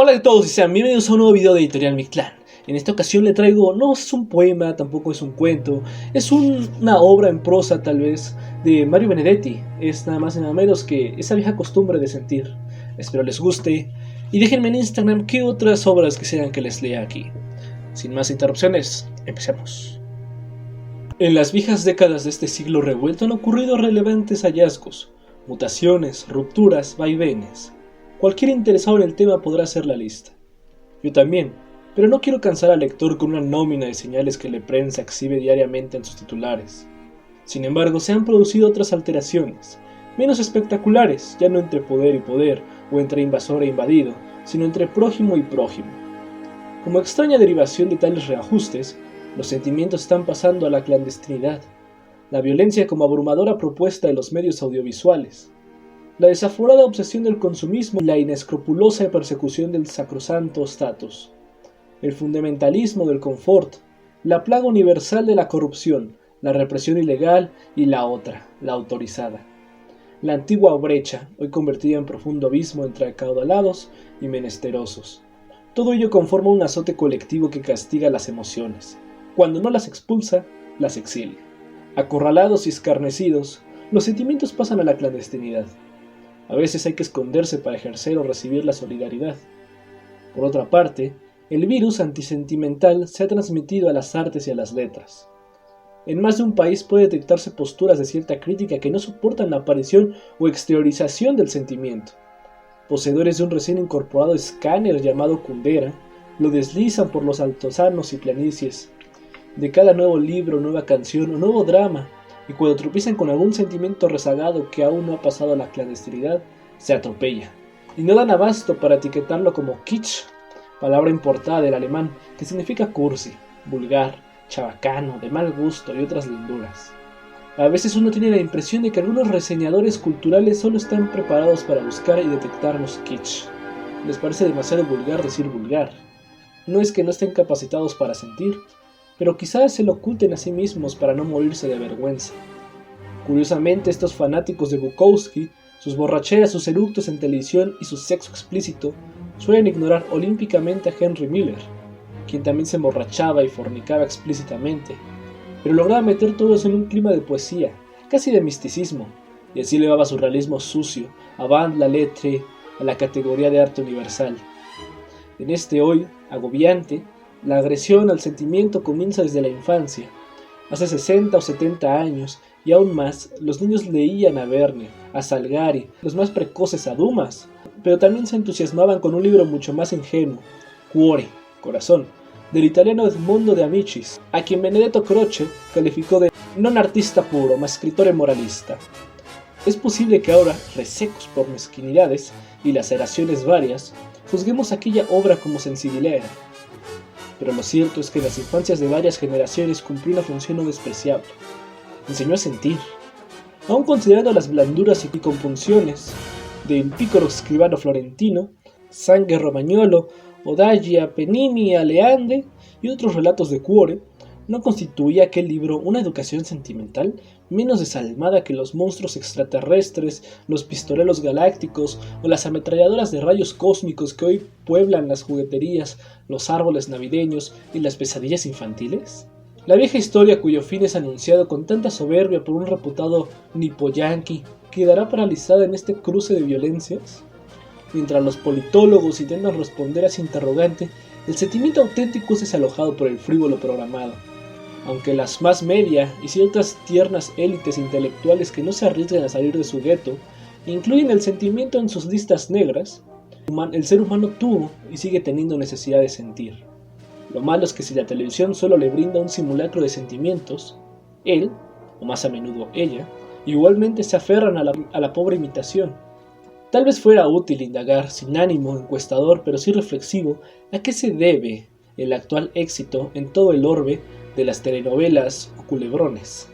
Hola a todos y sean bienvenidos a un nuevo video de Editorial Mictlán. En esta ocasión le traigo, no es un poema, tampoco es un cuento, es una obra en prosa tal vez de Mario Benedetti. Es nada más y nada menos que esa vieja costumbre de sentir. Espero les guste y déjenme en Instagram qué otras obras quisieran que les lea aquí. Sin más interrupciones, empecemos. En las viejas décadas de este siglo revuelto han ocurrido relevantes hallazgos, mutaciones, rupturas, vaivenes. Cualquier interesado en el tema podrá hacer la lista. Yo también, pero no quiero cansar al lector con una nómina de señales que la prensa exhibe diariamente en sus titulares. Sin embargo, se han producido otras alteraciones, menos espectaculares, ya no entre poder y poder, o entre invasor e invadido, sino entre prójimo y prójimo. Como extraña derivación de tales reajustes, los sentimientos están pasando a la clandestinidad, la violencia como abrumadora propuesta de los medios audiovisuales, la desaforada obsesión del consumismo y la inescrupulosa persecución del sacrosanto status, el fundamentalismo del confort, la plaga universal de la corrupción, la represión ilegal y la otra, la autorizada. La antigua brecha, hoy convertida en profundo abismo entre acaudalados y menesterosos. Todo ello conforma un azote colectivo que castiga las emociones. Cuando no las expulsa, las exilia. Acorralados y escarnecidos, los sentimientos pasan a la clandestinidad. A veces hay que esconderse para ejercer o recibir la solidaridad. Por otra parte, el virus antisentimental se ha transmitido a las artes y a las letras. En más de un país puede detectarse posturas de cierta crítica que no soportan la aparición o exteriorización del sentimiento. Poseedores de un recién incorporado escáner llamado Kundera, lo deslizan por los altosanos y planicies. De cada nuevo libro, nueva canción o nuevo drama, y cuando tropiezan con algún sentimiento rezagado que aún no ha pasado a la clandestinidad, se atropella. Y no dan abasto para etiquetarlo como kitsch, palabra importada del alemán que significa cursi, vulgar, chabacano, de mal gusto y otras linduras. A veces uno tiene la impresión de que algunos reseñadores culturales solo están preparados para buscar y detectar los kitsch. Les parece demasiado vulgar decir vulgar. No es que no estén capacitados para sentir, pero quizás se lo oculten a sí mismos para no morirse de vergüenza. Curiosamente, estos fanáticos de Bukowski, sus borracheras, sus eructos en televisión y su sexo explícito, suelen ignorar olímpicamente a Henry Miller, quien también se emborrachaba y fornicaba explícitamente, pero lograba meter todo eso en un clima de poesía, casi de misticismo, y así elevaba su realismo sucio, avant la lettre, a la categoría de arte universal. En este hoy, agobiante, la agresión al sentimiento comienza desde la infancia. Hace 60 o 70 años, y aún más, los niños leían a Verne, a Salgari, los más precoces a Dumas, pero también se entusiasmaban con un libro mucho más ingenuo, Cuore, Corazón, del italiano Edmondo de Amicis, a quien Benedetto Croce calificó de non artista puro, ma escritor moralista. Es posible que ahora, resecos por mezquinidades y laceraciones varias, juzguemos aquella obra como sensibilera. Pero lo cierto es que en las infancias de varias generaciones cumplió una función no despreciable. Enseñó a sentir. Aún considerando las blanduras y compunciones del pícoro escribano florentino, Sangue Romagnolo, Odagia, Penimi, Aleande y otros relatos de Cuore, ¿no constituía aquel libro una educación sentimental menos desalmada que los monstruos extraterrestres, los pistoleros galácticos o las ametralladoras de rayos cósmicos que hoy pueblan las jugueterías, los árboles navideños y las pesadillas infantiles? La vieja historia cuyo fin es anunciado con tanta soberbia por un reputado nipo-yanqui quedará paralizada en este cruce de violencias. Mientras los politólogos intentan responder a ese interrogante, el sentimiento auténtico es desalojado por el frívolo programado. Aunque las más media y ciertas tiernas élites intelectuales que no se arriesgan a salir de su gueto incluyen el sentimiento en sus listas negras, el ser humano tuvo y sigue teniendo necesidad de sentir. Lo malo es que si la televisión solo le brinda un simulacro de sentimientos, él, o más a menudo ella, igualmente se aferran a la pobre imitación. Tal vez fuera útil indagar, sin ánimo encuestador pero sí reflexivo, a qué se debe el actual éxito en todo el orbe de las telenovelas o culebrones.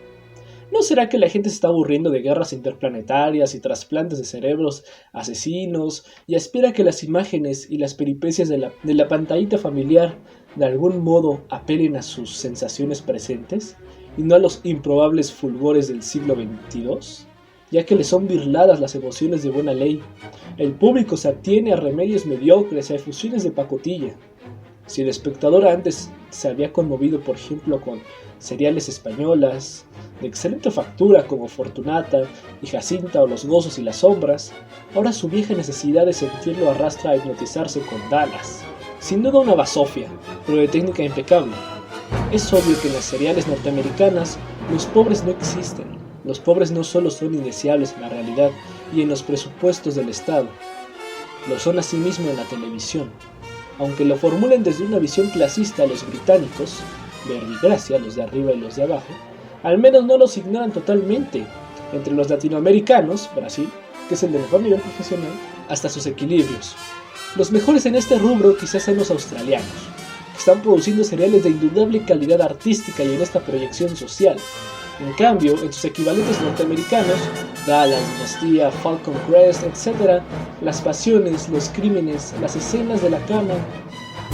¿No será que la gente se está aburriendo de guerras interplanetarias y trasplantes de cerebros asesinos y aspira a que las imágenes y las peripecias de la pantallita familiar de algún modo apelen a sus sensaciones presentes y no a los improbables fulgores del siglo XXII? ya que le son birladas las emociones de buena ley. El público se atiene a remedios mediocres, a efusiones de pacotilla. Si el espectador antes se había conmovido, por ejemplo, con seriales españolas de excelente factura como Fortunata y Jacinta o Los Gozos y las Sombras, ahora su vieja necesidad de sentirlo arrastra a hipnotizarse con Dallas. Sin duda una basofia, pero de técnica impecable. Es obvio que en las seriales norteamericanas los pobres no existen. Los pobres no solo son indeseables en la realidad y en los presupuestos del Estado, lo son asimismo en la televisión. Aunque lo formulen desde una visión clasista los británicos, verbigracia, los de arriba y los de abajo, al menos no los ignoran totalmente. Entre los latinoamericanos, Brasil, que es el de mejor nivel profesional, hasta sus equilibrios. Los mejores en este rubro quizás sean los australianos, que están produciendo seriales de indudable calidad artística y en esta proyección social. En cambio, en sus equivalentes norteamericanos, Dallas, Dinastía, Falcon Crest, etc., las pasiones, los crímenes, las escenas de la cama,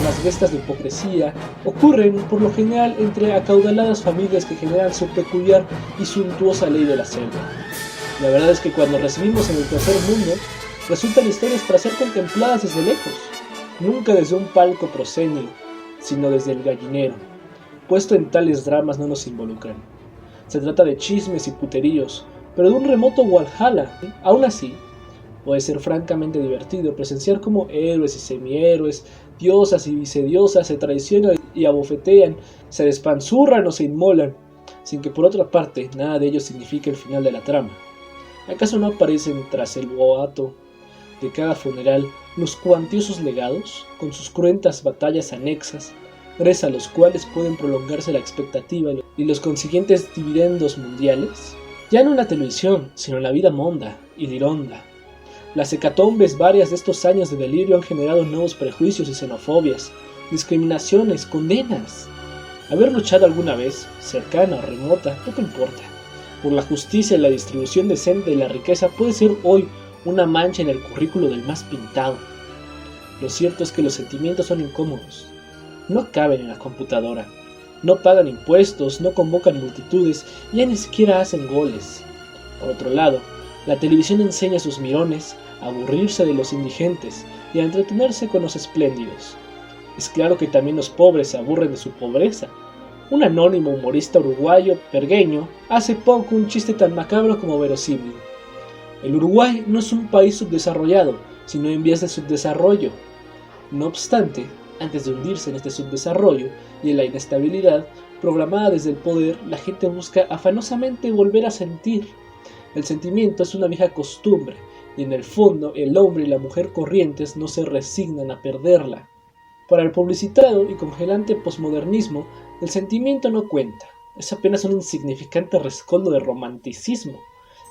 las gestas de hipocresía, ocurren por lo general entre acaudaladas familias que generan su peculiar y suntuosa ley de la selva. La verdad es que cuando recibimos en el tercer mundo, resultan historias para ser contempladas desde lejos, nunca desde un palco proscenio, sino desde el gallinero, puesto en tales dramas no nos involucran. Se trata de chismes y puteríos, pero de un remoto Walhalla. Aún así, puede ser francamente divertido presenciar cómo héroes y semihéroes, diosas y vicediosas se traicionan y abofetean, se despanzurran o se inmolan, sin que por otra parte nada de ello signifique el final de la trama. ¿Acaso no aparecen tras el boato de cada funeral los cuantiosos legados, con sus cruentas batallas anexas, gracias a los cuales pueden prolongarse la expectativa y los consiguientes dividendos mundiales? Ya no en la televisión, sino en la vida monda y lironda. Las hecatombes varias de estos años de delirio han generado nuevos prejuicios y xenofobias, discriminaciones, condenas. Haber luchado alguna vez, cercana o remota, poco importa, por la justicia y la distribución decente de la riqueza puede ser hoy una mancha en el currículo del más pintado. Lo cierto es que los sentimientos son incómodos. No caben en la computadora, no pagan impuestos, no convocan multitudes y ya ni siquiera hacen goles. Por otro lado, la televisión enseña a sus mirones a aburrirse de los indigentes y a entretenerse con los espléndidos. Es claro que también los pobres se aburren de su pobreza. Un anónimo humorista uruguayo, Pergueño, hace poco un chiste tan macabro como verosímil. El Uruguay no es un país subdesarrollado, sino en vías de subdesarrollo. No obstante, antes de hundirse en este subdesarrollo y en la inestabilidad programada desde el poder, la gente busca afanosamente volver a sentir. El sentimiento es una vieja costumbre, y en el fondo el hombre y la mujer corrientes no se resignan a perderla. Para el publicitado y congelante posmodernismo, el sentimiento no cuenta, es apenas un insignificante rescoldo de romanticismo.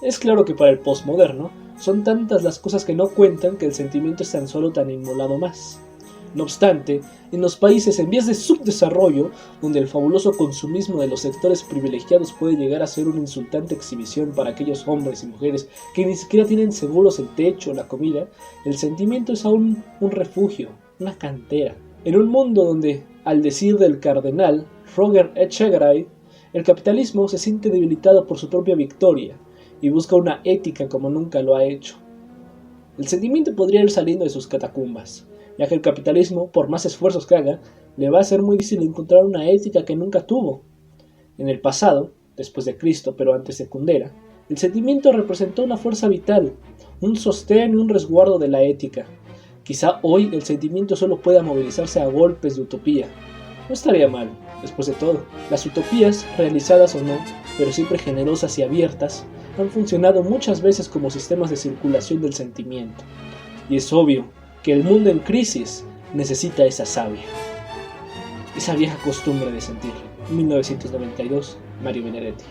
Es claro que para el posmoderno, son tantas las cosas que no cuentan que el sentimiento es tan solo tan inmolado más. No obstante, en los países en vías de subdesarrollo, donde el fabuloso consumismo de los sectores privilegiados puede llegar a ser una insultante exhibición para aquellos hombres y mujeres que ni siquiera tienen seguros el techo o la comida, el sentimiento es aún un refugio, una cantera. En un mundo donde, al decir del cardenal Roger Echegaray, el capitalismo se siente debilitado por su propia victoria y busca una ética como nunca lo ha hecho. El sentimiento podría ir saliendo de sus catacumbas, ya que el capitalismo, por más esfuerzos que haga, le va a ser muy difícil encontrar una ética que nunca tuvo. En el pasado, después de Cristo pero antes de Kundera, el sentimiento representó una fuerza vital, un sostén y un resguardo de la ética. Quizá hoy el sentimiento solo pueda movilizarse a golpes de utopía. No estaría mal, después de todo. Las utopías, realizadas o no, pero siempre generosas y abiertas, han funcionado muchas veces como sistemas de circulación del sentimiento. Y es obvio que el mundo en crisis necesita esa savia, esa vieja costumbre de sentir. 1992, Mario Benedetti.